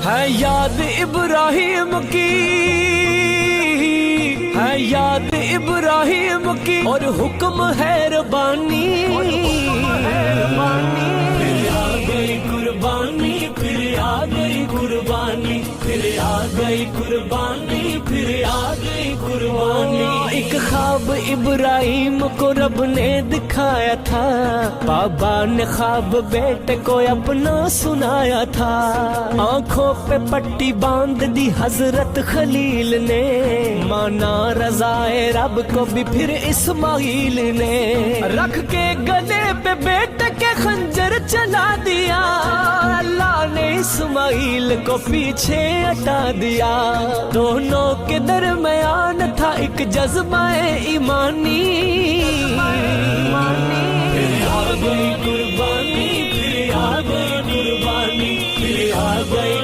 ہے یاد ابراہیم کی، ہے یاد ابراہیم کی، اور حکم ہے ربانی، پھر آ گئی قربانی، پھر آ گئی قربانی، پھر آ گئی قربانی، پھر آ گئی قربانی۔ ایک خواب ابراہیم کو رب نے دکھایا تھا، بابا نے خواب بیٹے کو اپنا سنایا تھا، آنکھوں پہ پٹی باندھ دی حضرت خلیل نے، مانا رضائے رب کو بھی پھر اسماعیل نے، رکھ کے گلے پہ بیٹے کے خنجر چلا دیا، اللہ نے اسماعیل کو پیچھے ہٹا دیا، دونوں کے درمیان تھا ایک جذبہ ایمانی، پھر آ گئی قربانی، پھر آ گئی قربانی، پھر آ گئی